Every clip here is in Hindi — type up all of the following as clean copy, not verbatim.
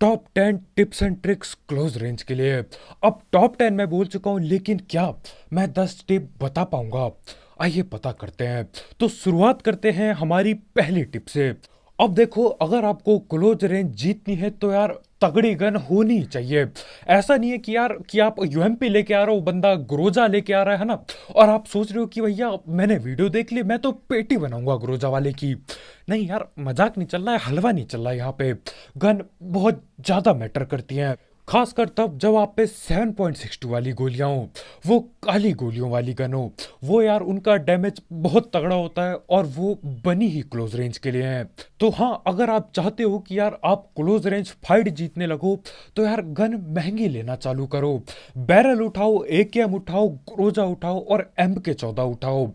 Top 10 tips and tricks close range के लिए। अब टॉप 10 मैं बोल चुका हूं, लेकिन क्या मैं 10 टिप बता पाऊंगा? आइए पता करते हैं। तो शुरुआत करते हैं हमारी पहली टिप से। अब देखो, अगर आपको क्लोज रेंज जीतनी है तो यार तगड़ी गन होनी चाहिए। ऐसा नहीं है कि यार कि आप यूएमपी लेके आ रहे हो, बंदा ग्रोजा लेके आ रहा है ना, और आप सोच रहे हो कि भैया मैंने वीडियो देख ली, मैं तो पेटी बनाऊंगा ग्रोजा वाले की। नहीं यार, मजाक नहीं चल रहा है, हलवा नहीं चल रहा है। यहाँ पे गन बहुत ज्यादा मैटर करती हैं, खासकर तब जब आप पे 7.62 वाली गोलियां हो, वो काली गोलियों वाली गन हो। वो यार उनका डैमेज बहुत तगड़ा होता है और वो बनी ही क्लोज रेंज के लिए है। तो हाँ, अगर आप चाहते हो कि यार आप क्लोज रेंज फाइट जीतने लगो, तो यार गन महंगी लेना चालू करो। बैरल उठाओ, एकेएम उठाओ, ग्रोजा उठाओ और MK14 उठाओ।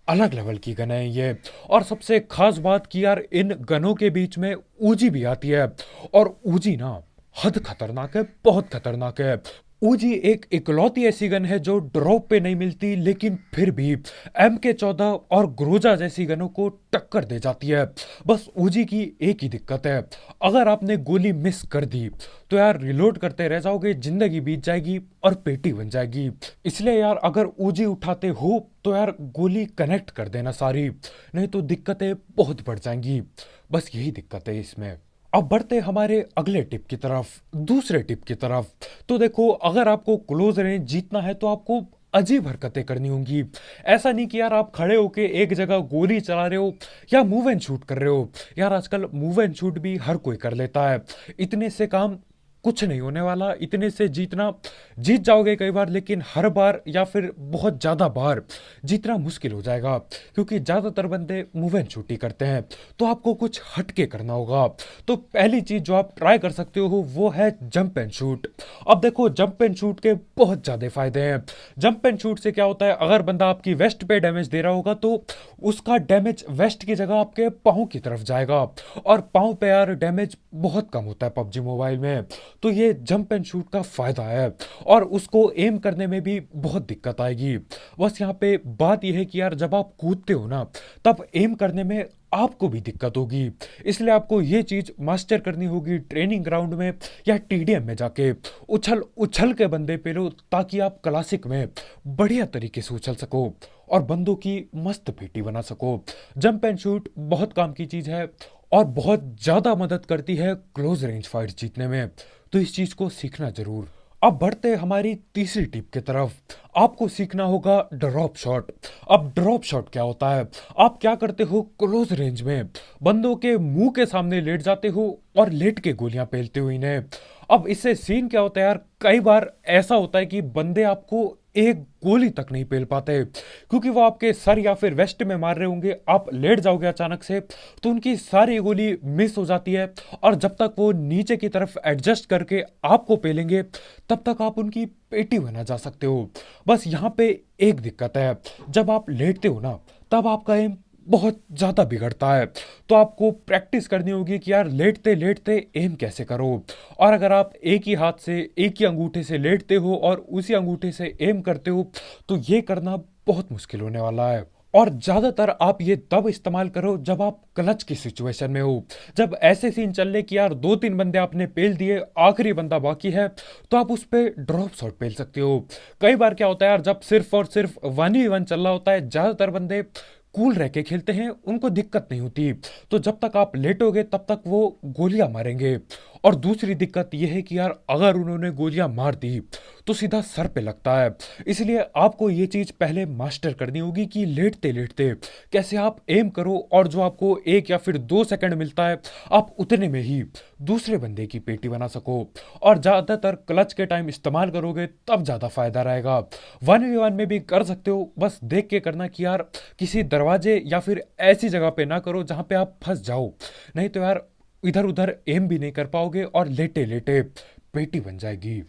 अलग लेवल की गन है ये। और सबसे खास बात कि यार इन गनों के बीच में ऊजी भी आती है, और ऊजी ना हद खतरनाक है, बहुत खतरनाक है। ऊजी एक इकलौती ऐसी गन है जो ड्रॉप पे नहीं मिलती, लेकिन फिर भी MK14 और ग्रोजा जैसी गनों को टक्कर दे जाती है। बस ऊजी की एक ही दिक्कत है, अगर आपने गोली मिस कर दी तो यार रिलोड करते रह जाओगे, जिंदगी बीत जाएगी और पेटी बन जाएगी। इसलिए यार अगर ऊजी उठाते हो तो यार गोली कनेक्ट कर देना सारी, नहीं तो दिक्कतें बहुत बढ़ जाएंगी। बस यही दिक्कत है इसमें। अब बढ़ते हमारे अगले टिप की तरफ, दूसरे टिप की तरफ। तो देखो, अगर आपको क्लोज रेंज जीतना है तो आपको अजीब हरकतें करनी होंगी। ऐसा नहीं कि यार आप खड़े होके एक जगह गोली चला रहे हो या मूव एंड शूट कर रहे हो। यार आजकल मूव एंड शूट भी हर कोई कर लेता है, इतने से काम कुछ नहीं होने वाला। इतने से जीतना, जीत जाओगे कई बार, लेकिन हर बार या फिर बहुत ज्यादा बार जीतना मुश्किल हो जाएगा, क्योंकि ज्यादातर बंदे मूव एंड शूट ही करते हैं। तो आपको कुछ हटके करना होगा। तो पहली चीज जो आप ट्राई कर सकते हो वो है जंप एंड शूट। अब देखो, जंप एंड शूट के बहुत ज्यादा फायदे हैं। जंप एंड शूट से क्या होता है, अगर बंदा आपकी वेस्ट पे डैमेज दे रहा होगा तो उसका डैमेज वेस्ट की जगह आपके पाँव की तरफ जाएगा, और पाँव पे यार डैमेज बहुत कम होता है पबजी मोबाइल में। तो ये जंप एंड शूट का फायदा है, और उसको एम करने में भी बहुत दिक्कत आएगी। बस यहाँ पे बात यह है कि यार जब आप कूदते हो ना, तब एम करने में आपको भी दिक्कत होगी। इसलिए आपको ये चीज मास्टर करनी होगी ट्रेनिंग ग्राउंड में या TDM में जाके। उछल उछल के बंदे पे लो, ताकि आप क्लासिक में बढ़िया तरीके से उछल सको और बंदों की मस्त पेटी बना सको। जंप एंड शूट बहुत काम की चीज है और बहुत ज्यादा मदद करती है क्लोज रेंज फाइट जीतने में। तो इस चीज को सीखना जरूर। अब बढ़ते हैं हमारी तीसरी टिप की तरफ। आपको सीखना होगा ड्रॉप शॉट। अब ड्रॉप शॉट क्या होता है? आप क्या करते हो, क्लोज रेंज में बंदों के मुंह के सामने लेट जाते हो और लेट के गोलियां पेलते हो इन्हें। अब इससे सीन क्या होता है यार, कई बार ऐसा होता है कि बंदे आपको एक गोली तक नहीं पेल पाते, क्योंकि वो आपके सर या फिर वेस्ट में मार रहे होंगे। आप लेट जाओगे अचानक से तो उनकी सारी गोली मिस हो जाती है, और जब तक वो नीचे की तरफ एडजस्ट करके आपको पेलेंगे, तब तक आप उनकी पेटी बना जा सकते हो। बस यहाँ पे एक दिक्कत है, जब आप लेटते हो ना, तब आपका एम बहुत ज्यादा बिगड़ता है। तो आपको प्रैक्टिस करनी होगी कि यार लेटते लेटते एम कैसे करो। और अगर आप एक ही हाथ से, एक ही अंगूठे से लेटते हो और उसी अंगूठे से एम करते हो, तो ये करना बहुत मुश्किल होने वाला है। और ज्यादातर आप ये तब इस्तेमाल करो जब आप क्लच की सिचुएशन में हो, जब ऐसे सीन चल रहे कि यार 2-3 बंदे आपने पेल दिए, आखिरी बंदा बाकी है, तो आप उस पे ड्रॉप शॉट पेल सकते हो। कई बार क्या होता है यार, जब सिर्फ और सिर्फ 1v1 चल रहा होता है, ज्यादातर बंदे कूल रह के खेलते हैं, उनको दिक्कत नहीं होती। तो जब तक आप लेटोगे तब तक वो गोलियां मारेंगे। और दूसरी दिक्कत यह है कि यार अगर उन्होंने गोलियां मार दी तो सीधा सर पे लगता है। इसलिए आपको ये चीज पहले मास्टर करनी होगी कि लेटते लेटते कैसे आप एम करो, और जो आपको 1 या फिर 2 सेकंड मिलता है, आप उतने में ही दूसरे बंदे की पेटी बना सको। और ज्यादातर क्लच के टाइम इस्तेमाल करोगे तब ज्यादा फायदा रहेगा। 1v1 में भी कर सकते हो, बस देख के करना कि यार किसी दरवाजे या फिर ऐसी जगह पे ना करो जहां पे आप फंस जाओ, नहीं तो यार इधर उधर एम भी नहीं कर पाओगे और लेटे लेटे पेटी बन जाएगी।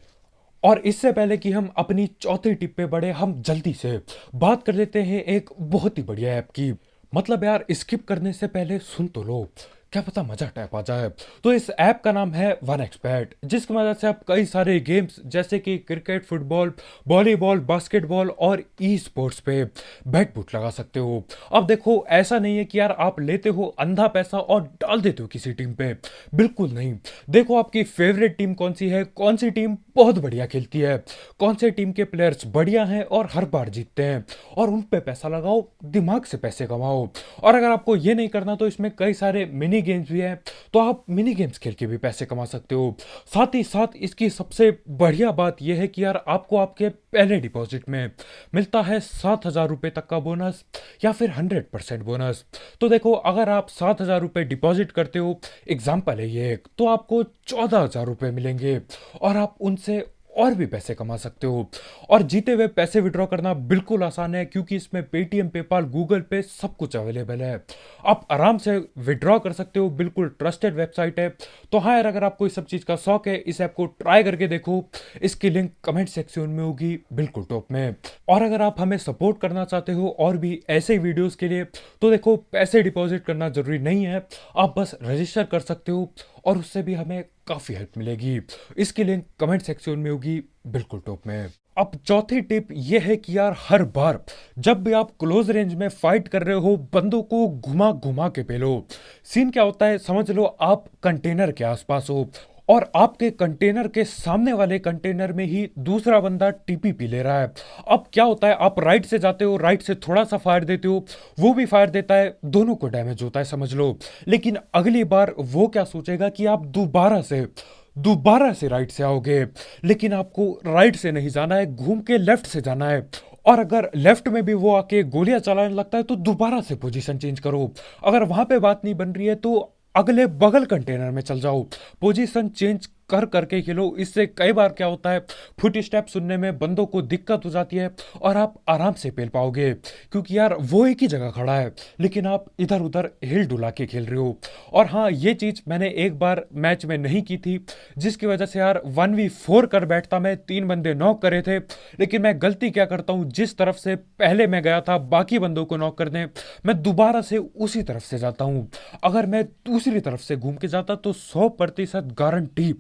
और इससे पहले कि हम अपनी चौथी टिप पे बढ़े, हम जल्दी से बात कर लेते हैं एक बहुत ही बढ़िया ऐप की। मतलब यार, स्किप करने से पहले सुन तो लो। क्या पता मजा टैप आ जाए। तो इस ऐप का नाम है वन एक्सबेट, जिसकी मदद से आप कई सारे गेम्स जैसे कि क्रिकेट, फुटबॉल, वॉलीबॉल, बास्केटबॉल और ई स्पोर्ट्स पे बेट बुट लगा सकते हो। अब देखो, ऐसा नहीं है कि यार आप लेते हो अंधा पैसा और डाल देते हो किसी टीम पे, बिल्कुल नहीं। देखो आपकी फेवरेट टीम कौन सी है, कौन सी टीम बहुत बढ़िया खेलती है, कौन से टीम के प्लेयर्स बढ़िया हैं और हर बार जीतते हैं, और उन पे पैसा लगाओ, दिमाग से पैसे कमाओ। और अगर आपको ये नहीं करना तो इसमें कई सारे मिनी गेम्स भी हैं, तो आप मिनी गेम्स खेल के भी पैसे कमा सकते हो। साथ ही साथ इसकी सबसे बढ़िया बात यह है कि यार आपको आपके पहले डिपॉजिट में मिलता है 7,000 रुपये तक का बोनस या फिर 100% बोनस। तो देखो, अगर आप 7,000 रुपये डिपॉजिट करते हो, एग्जाम्पल है ये एक, तो आपको 14,000 रुपये मिलेंगे और आप उनसे और भी पैसे कमा सकते हो। और जीते हुए पैसे विड्रॉ करना बिल्कुल आसान है, क्योंकि इसमें पेटीएम, पेपाल, गूगल पे सब कुछ अवेलेबल है। आप आराम से विड्रॉ कर सकते हो, बिल्कुल ट्रस्टेड वेबसाइट है। तो हाँ यार, अगर आपको इस सब चीज़ का शौक है, इस ऐप को ट्राई करके देखो। इसकी लिंक कमेंट सेक्शन में होगी, बिल्कुल टॉप में। और अगर आप हमें सपोर्ट करना चाहते हो और भी ऐसे वीडियोस के लिए, तो देखो, पैसे डिपॉजिट करना जरूरी नहीं है, आप बस रजिस्टर कर सकते हो और उससे भी हमें काफ़ी हेल्प मिलेगी। इसकी लिंक कमेंट सेक्शन में होगी, बिल्कुल टॉप में। अब चौथी टिप यह है कि यार हर बार जब भी आप क्लोज रेंज में फाइट कर रहे हो, बंदों को घुमा घुमा के पेलो। सीन क्या होता है, समझ लो आप कंटेनर के आसपास हो और आपके कंटेनर के सामने वाले कंटेनर में ही दूसरा बंदा टीपीपी ले रहा है। अब क्या होता है, आप राइट से जाते हो, राइट से थोड़ा सा फायर देते हो, वो भी फायर देता है, दोनों को डैमेज होता है, समझ लो। लेकिन अगली बार वो क्या सोचेगा कि आप दोबारा से राइट से आओगे, लेकिन आपको राइट से नहीं जाना है, घूम के लेफ्ट से जाना है। और अगर लेफ्ट में भी वो आके गोलियां चलाने लगता है तो दोबारा से पोजीशन चेंज करो। अगर वहां पे बात नहीं बन रही है तो अगले बगल कंटेनर में चल जाओ, पोजीशन चेंज कर करके खेलो। इससे कई बार क्या होता है, फुट स्टेप सुनने में बंदों को दिक्कत हो जाती है और आप आराम से पेल पाओगे, क्योंकि यार वो एक ही जगह खड़ा है लेकिन आप इधर उधर हिल डुला के खेल रहे हो। और हाँ, ये चीज़ मैंने एक बार मैच में नहीं की थी, जिसकी वजह से यार 1v4 कर बैठता मैं, 3 बंदे नॉक करे थे। लेकिन मैं गलती क्या करता हूँ, जिस तरफ से पहले मैं गया था बाकी बंदों को नॉक करने, मैं दोबारा से उसी तरफ से जाता हूँ। अगर मैं दूसरी तरफ से घूम के जाता तो 100% गारंटी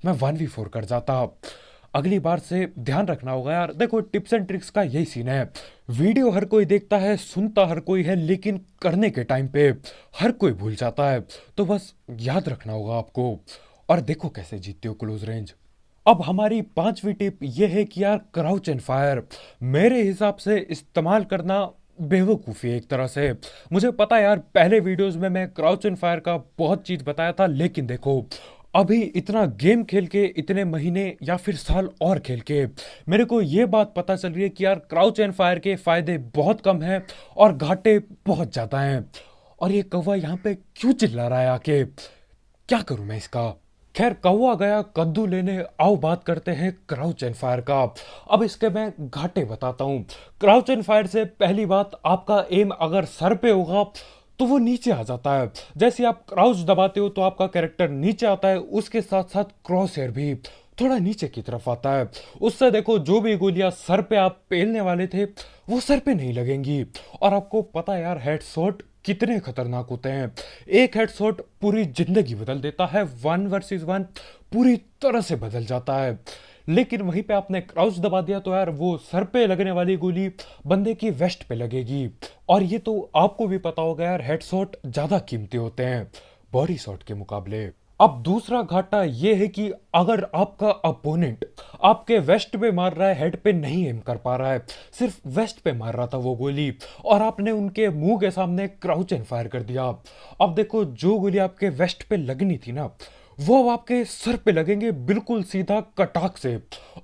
मैं 1v4 कर जाता। अगली बार से ध्यान रखना होगा यार। देखो, टिप्स एंड ट्रिक्स का यही सीन है, वीडियो हर कोई देखता है, सुनता हर कोई है, लेकिन करने के टाइम पे हर कोई भूल जाता है। तो बस याद रखना होगा आपको। और देखो कैसे जीतते हो क्लोज रेंज। अब हमारी पांचवी टिप यह है कि यार क्राउच एंड फायर मेरे हिसाब से इस्तेमाल करना बेवकूफ़ी है एक तरह से। मुझे पता है यार, पहले वीडियोस में मैं क्राउच एंड फायर का बहुत चीज़ बताया था, लेकिन देखो, अभी इतना गेम खेल के, इतने महीने या फिर साल और खेल के, मेरे को ये बात पता चल रही है कि यार क्राउच एंड फायर के फायदे बहुत कम हैं और घाटे बहुत ज़्यादा हैं। और ये कौवा यहाँ पे क्यों चिल्ला रहा है आके, क्या करूं मैं इसका। खैर, कौवा गया कद्दू लेने, आओ बात करते हैं क्राउच एंड फायर का। अब इसके मैं घाटे बताता हूँ। क्राउच एंड फायर से पहली बात, आपका एम अगर सर पे होगा तो वो नीचे आ जाता है। जैसे आप क्राउच दबाते हो तो आपका कैरेक्टर नीचे आता है, उसके साथ साथ क्रॉस हेयर भी थोड़ा नीचे की तरफ आता है। उससे देखो, जो भी गोलियां सर पे आप पेलने वाले थे वो सर पे नहीं लगेंगी। और आपको पता है यार, हेडशॉट कितने खतरनाक होते हैं। एक हेडशॉट पूरी जिंदगी बदल देता है, 1 वर्सेस 1 पूरी तरह से बदल जाता है। लेकिन वहीं पे आपने क्राउच दबा दिया तो यार वो सर पे लगने वाली गोली बंदे की वेस्ट पे लगेगी। और ये तो आपको भी पता होगा यार, हेडशॉट ज्यादा कीमती होते हैं बॉडी शॉट के मुकाबले। अब दूसरा घाटा ये है कि अगर आपका अपोनेंट आपके वेस्ट पे मार रहा है, हेड पे नहीं एम कर पा रहा है, सिर्फ वेस्ट पे मार रहा था वो गोली, और आपने उनके मुंह के सामने क्राउच एंड फायर कर दिया। अब देखो, जो गोली आपके वेस्ट पे लगनी थी ना, वो अब आपके सर पे लगेंगे बिल्कुल सीधा कटाक से,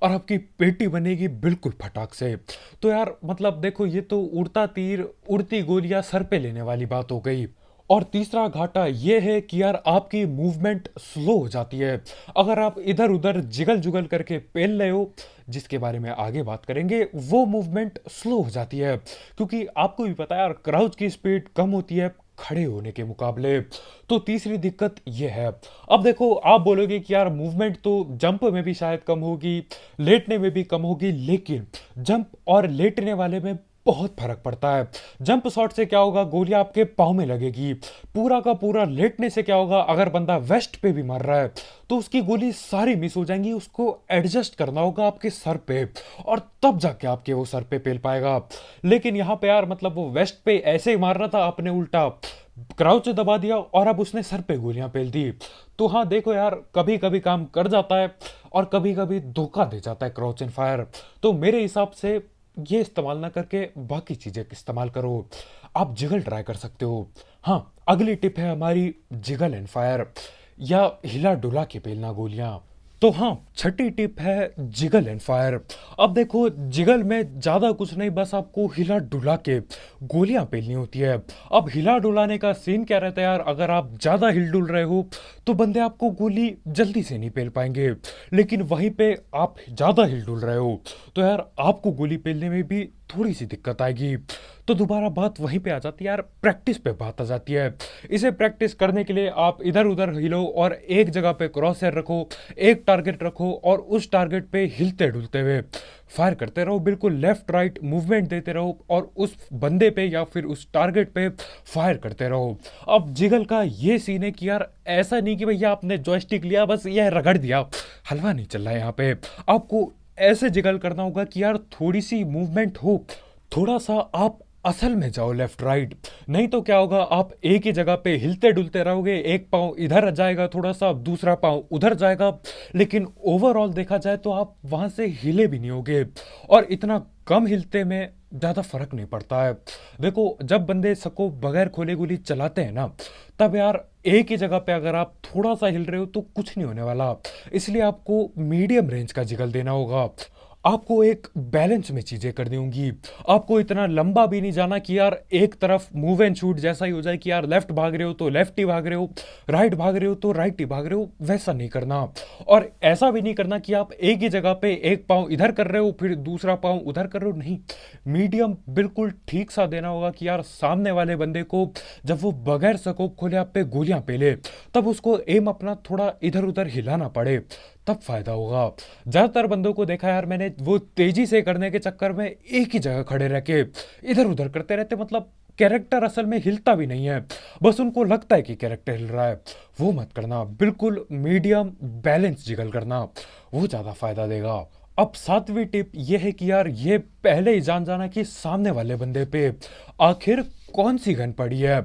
और आपकी पेटी बनेगी बिल्कुल फटाक से। तो यार मतलब देखो, ये तो उड़ता तीर उड़ती गोलियां सर पे लेने वाली बात हो गई। और तीसरा घाटा यह है कि यार आपकी मूवमेंट स्लो हो जाती है। अगर आप इधर उधर जिगल जुगल करके पेल रहे हो, जिसके बारे में आगे बात करेंगे, वो मूवमेंट स्लो हो जाती है, क्योंकि आपको भी पता है यार, क्राउच की स्पीड कम होती है खड़े होने के मुकाबले। तो तीसरी दिक्कत ये है। अब देखो, आप बोलोगे कि यार मूवमेंट तो जंप में भी शायद कम होगी, लेटने में भी कम होगी, लेकिन जंप और लेटने वाले में बहुत फर्क पड़ता है। जंप शॉट से क्या होगा, गोलियां आपके पाँव में लगेगी। पूरा का पूरा लेटने से क्या होगा, अगर बंदा वेस्ट पे भी मार रहा है तो उसकी गोली सारी मिस हो जाएंगी, उसको एडजस्ट करना होगा आपके सर पे, और तब जाके आपके वो सर पे पेल पाएगा। लेकिन यहाँ पे यार मतलब वो वेस्ट पे ऐसे ही मार रहा था, आपने उल्टा क्राउच दबा दिया और अब उसने सर पे गोलियां पेल दी। तो हाँ देखो यार, कभी कभी काम कर जाता है और कभी कभी धोखा दे जाता है क्राउच एंड फायर। तो मेरे हिसाब से ये इस्तेमाल ना करके बाकी चीजें इस्तेमाल करो। आप जिगल ट्राई कर सकते हो। हाँ, अगली टिप है हमारी जिगल एंड फायर, या हिला डुला के पेलना गोलियां। तो हाँ, छठी टिप है जिगल एंड फायर। अब देखो, जिगल में ज्यादा कुछ नहीं, बस आपको हिला डुला के गोलियां पेलनी होती है। अब हिला डुलाने का सीन क्या रहता है यार, अगर आप ज्यादा हिल डुल रहे हो तो बंदे आपको गोली जल्दी से नहीं पेल पाएंगे। लेकिन वहीं पे आप ज्यादा हिल डुल रहे हो तो यार आपको गोली पेलने में भी थोड़ी सी दिक्कत आएगी। तो दोबारा बात वहीं पे आ जाती है यार, प्रैक्टिस पे बात आ जाती है। इसे प्रैक्टिस करने के लिए आप इधर उधर हिलो और एक जगह पे क्रॉस हेयर रखो, एक टारगेट रखो और उस टारगेट पे हिलते डुलते हुए फायर करते रहो। बिल्कुल लेफ्ट राइट मूवमेंट देते रहो और उस बंदे पे या फिर उस टारगेट पे फायर करते रहो। अब जिगल का ये सीन है कि यार ऐसा नहीं कि भैया आपने जॉयस्टिक लिया बस यह रगड़ दिया, हलवा नहीं चल रहा है यहाँ पे। आपको ऐसे जिगल करना होगा कि यार थोड़ी सी मूवमेंट हो, थोड़ा सा आप असल में जाओ लेफ्ट राइट। नहीं तो क्या होगा, आप एक ही जगह पे हिलते डुलते रहोगे, एक पाँव इधर जाएगा थोड़ा सा, दूसरा पाँव उधर जाएगा, लेकिन ओवरऑल देखा जाए तो आप वहां से हिले भी नहीं होगे। और इतना कम हिलते में ज्यादा फर्क नहीं पड़ता है। देखो, जब बंदे सको बगैर खोले गोली चलाते हैं ना, तब यार एक ही जगह पे अगर आप थोड़ा सा हिल रहे हो तो कुछ नहीं होने वाला। इसलिए आपको मीडियम रेंज का जिगल देना होगा। आपको एक बैलेंस में चीजें करनी होंगी। आपको इतना लंबा भी नहीं जाना कि यार एक तरफ मूव एंड शूट जैसा ही हो जाए कि यार लेफ्ट भाग रहे हो तो लेफ्ट ही भाग रहे हो, राइट भाग रहे हो तो राइट ही भाग रहे हो, वैसा नहीं करना। और ऐसा भी नहीं करना कि आप एक ही जगह पे एक पाँव इधर कर रहे हो फिर दूसरा पाँव उधर कर रहे हो, नहीं। मीडियम बिल्कुल ठीक सा देना होगा कि यार सामने वाले बंदे को जब वो बगैर स्कोप खोले आप पे गोलियां पेले, तब उसको एम अपना थोड़ा इधर उधर हिलाना पड़े, तब फायदा होगा। ज्यादातर बंदों को देखा यार मैंने, वो तेजी से करने के चक्कर में एक ही जगह खड़े रह के इधर उधर करते रहते, मतलब कैरेक्टर असल में हिलता भी नहीं है, बस उनको लगता है कि कैरेक्टर हिल रहा है। वो मत करना, बिल्कुल मीडियम बैलेंस जिगल करना, वो ज्यादा फायदा देगा। अब सातवीं टिप ये है कि यार ये पहले ही जान जाना कि सामने वाले बंदे पे आखिर कौन सी गन पड़ी है।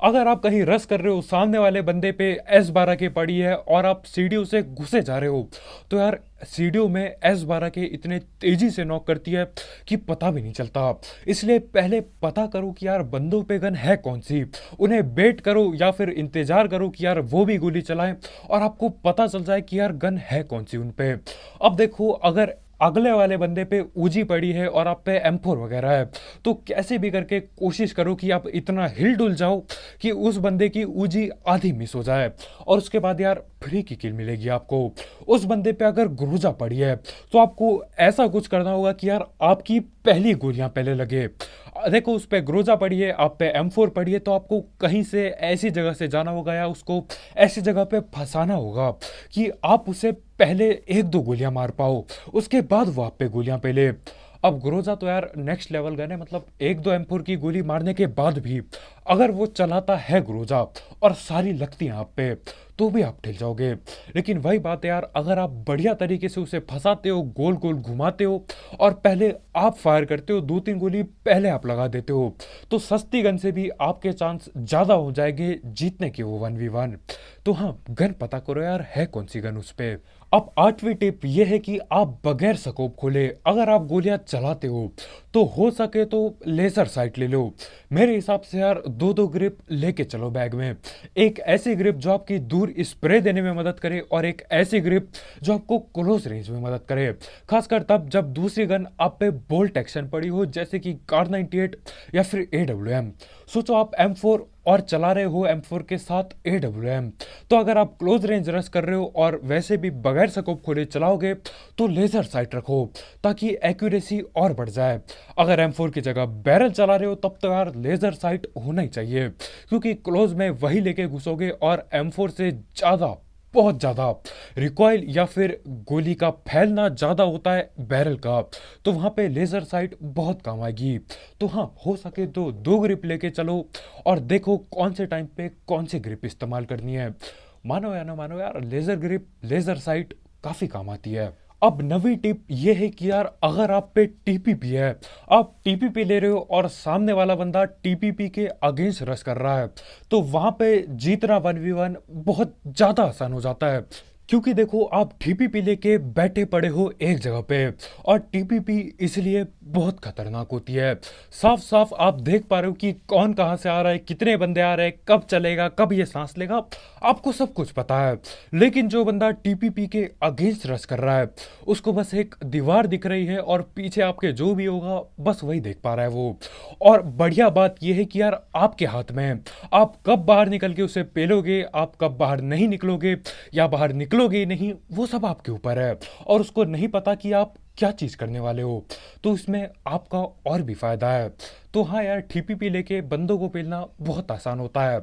अगर आप कहीं रस कर रहे हो, सामने वाले बंदे पे S12 की पड़ी है और आप सीढ़ियों से घुसे जा रहे हो, तो यार सीढ़ियों में S12 के इतने तेजी से नॉक करती है कि पता भी नहीं चलता। इसलिए पहले पता करो कि यार बंदों पे गन है कौन सी, उन्हें बेट करो या फिर इंतजार करो कि यार वो भी गोली चलाएं और आपको पता चल जाए कि यार गन है कौन सी उन पे। अब देखो, अगर अगले वाले बंदे पे ऊजी पड़ी है और आप पे M4 वगैरह है, तो कैसे भी करके कोशिश करो कि आप इतना हिल डुल जाओ कि उस बंदे की ऊजी आधी मिस हो जाए और उसके बाद यार फ्री की किल मिलेगी आपको। उस बंदे पे अगर ग्रोजा पड़ी है तो आपको ऐसा कुछ करना होगा कि यार आपकी पहली गोलियां पहले लगे। देखो, उस पे ग्रोजा पड़ी है, आप पे M4 पड़ी है, तो आपको कहीं से ऐसी जगह से जाना होगा या उसको ऐसी जगह पे फंसाना होगा कि आप उसे पहले एक दो गोलियां मार पाओ, उसके बाद वो आप पे गोलियां पहले। अब ग्रोजा तो यार नेक्स्ट लेवल गन है, मतलब एक दो M4 की गोली मारने के बाद भी अगर वो चलाता है ग्रोजा और सारी लगती हैं आप पे, तो भी आप ठिल जाओगे। लेकिन वही बात है यार, अगर आप बढ़िया तरीके से उसे फंसाते हो, गोल गोल घुमाते हो और पहले आप फायर करते हो, दो तीन गोली पहले आप लगा देते हो, तो सस्ती गन से भी आपके चांस ज्यादा हो जाएंगे जीतने के वो 1v1। तो हाँ, गन पता करो यार है कौन सी गन उस पे। अब आठवीं टिप ये है कि आप बगैर स्कोप खोले अगर आप गोलियां चलाते हो तो हो सके तो लेजर साइट ले लो। मेरे हिसाब से यार दो दो ग्रिप लेके चलो बैग में, एक ऐसी ग्रिप जो आपकी दूर स्प्रे देने में मदद करे और एक ऐसी ग्रिप जो आपको क्लोज रेंज में मदद करे, खासकर तब जब दूसरी गन आप पे बोल्ट एक्शन पड़ी हो, जैसे कि कार 98 या फिर AWM। सोचो आप M4 और चला रहे हो M4 के साथ AWM, तो अगर आप क्लोज रेंज रश कर रहे हो और वैसे भी बगैर स्कोप खोले चलाओगे तो लेजर साइट रखो ताकि एक्यूरेसी और बढ़ जाए। अगर M4 की जगह बैरल चला रहे हो तब तो यार लेजर साइट होना ही चाहिए, क्योंकि क्लोज में वही लेके घुसोगे और M4 से ज्यादा बहुत ज़्यादा रिकॉइल या फिर गोली का फैलना ज़्यादा होता है बैरल का, तो वहाँ पे लेज़र साइट बहुत काम आएगी। तो हाँ, हो सके तो 2 ग्रिप लेके चलो और देखो कौन से टाइम पे कौन सी ग्रिप इस्तेमाल करनी है। मानो या ना मानो यार, लेज़र ग्रिप, लेज़र साइट काफ़ी काम आती है। अब नवी टिप ये है कि यार, अगर आप पे टीपीपी है, आप टीपीपी ले रहे हो और सामने वाला बंदा टीपीपी के अगेंस्ट रश कर रहा है, तो वहां पे जीतना 1v1 बहुत ज्यादा आसान हो जाता है। क्योंकि देखो, आप टीपीपी लेके बैठे पड़े हो एक जगह पे, और टीपीपी इसलिए बहुत खतरनाक होती है। साफ साफ आप देख पा रहे हो कि कौन कहाँ से आ रहा है, कितने बंदे आ रहे हैं, कब चलेगा, कब ये सांस लेगा, आपको सब कुछ पता है। लेकिन जो बंदा टीपीपी के अगेंस्ट रश कर रहा है, उसको बस एक दीवार दिख रही है और पीछे आपके जो भी होगा बस वही देख पा रहा है वो। और बढ़िया बात यह है कि यार, आपके हाथ में है, आप कब बाहर निकल के उसे पेलोगे, आप कब बाहर नहीं निकलोगे या बाहर निकलोगे ही नहीं, वो सब आपके ऊपर है। और उसको नहीं पता कि आप क्या चीज करने वाले हो, तो इसमें आपका और भी फायदा है। तो हाँ यार, टीपीपी लेके बंदों को पेलना बहुत आसान होता है।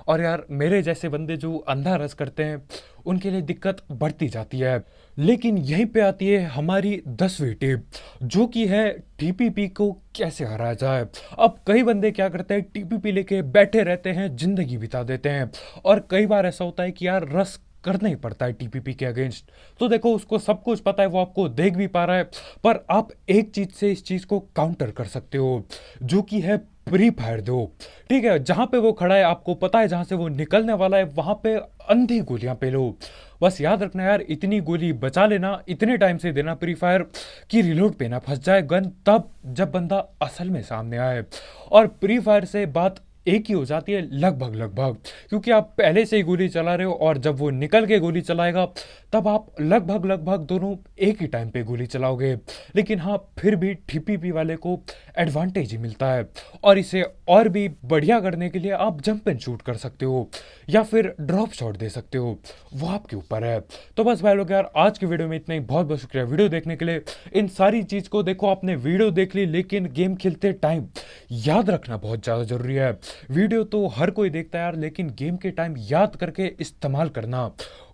और यार, मेरे जैसे बंदे जो अंधा रस करते हैं, उनके लिए दिक्कत बढ़ती जाती है। लेकिन यहीं पे आती है हमारी 10वीं टिप, जो कि है टीपीपी को कैसे हराया जाए। अब कई बंदे क्या करते हैं, टीपीपी लेके बैठे रहते हैं, जिंदगी बिता देते हैं। और कई बार ऐसा होता है कि यार, रस करना ही पड़ता है टीपीपी के अगेंस्ट। तो देखो, उसको सब कुछ पता है, वो आपको देख भी पा रहा है, पर आप एक चीज से इस चीज को काउंटर कर सकते हो, जो कि है प्री फायर दो। ठीक है, जहां पे वो खड़ा है, आपको पता है जहां से वो निकलने वाला है, वहां पे अंधी गोलियां पे लो। बस याद रखना यार, इतनी गोली बचा लेना, इतने टाइम से देना प्री फायर की रिलोड पे ना फंस जाए गन, तब जब बंदा असल में सामने आए। और प्री फायर से बात एक ही हो जाती है लगभग लगभग, क्योंकि आप पहले से ही गोली चला रहे हो, और जब वो निकल के गोली चलाएगा, तब आप लगभग लगभग दोनों एक ही टाइम पे गोली चलाओगे। लेकिन हाँ, फिर भी टीपीपी वाले को एडवांटेज ही मिलता है। और इसे और भी बढ़िया करने के लिए आप जंप एंड शूट कर सकते हो, या फिर ड्रॉप शॉट दे सकते हो, वो आपके ऊपर है। तो बस भाई लोग यार, आज की वीडियो में इतना ही। बहुत बहुत शुक्रिया वीडियो देखने के लिए। इन सारी चीज को देखो, आपने वीडियो देख ली, लेकिन गेम खेलते टाइम याद रखना बहुत ज्यादा जरूरी है। वीडियो तो हर कोई देखता है यार, लेकिन गेम के टाइम याद करके इस्तेमाल करना,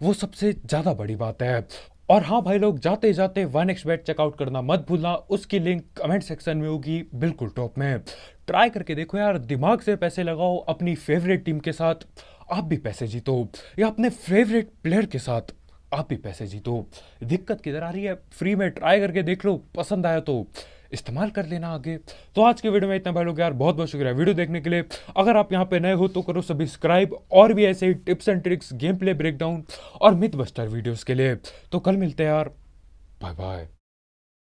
वो सबसे ज्यादा बड़ी बात है। और हाँ भाई लोग, जाते जाते 1xbet चेकआउट करना मत भूलना, उसकी लिंक कमेंट सेक्शन में होगी बिल्कुल टॉप में। ट्राई करके देखो यार, दिमाग से पैसे लगाओ, अपनी फेवरेट टीम के साथ आप भी पैसे जीतो, या अपने फेवरेट प्लेयर के साथ आप भी पैसे जीतो। दिक्कत किधर आ रही है, फ्री में ट्राई करके देख लो, पसंद आया तो इस्तेमाल कर लेना आगे। तो आज के वीडियो में इतना भाई लोग यार, बहुत बहुत शुक्रिया वीडियो देखने के लिए। अगर आप यहाँ पे नए हो तो करो सब्सक्राइब, और भी ऐसे ही tips and tricks, game play breakdown और मिथ बस्टर वीडियोस के लिए। तो कल मिलते हैं यार, बाय बाय।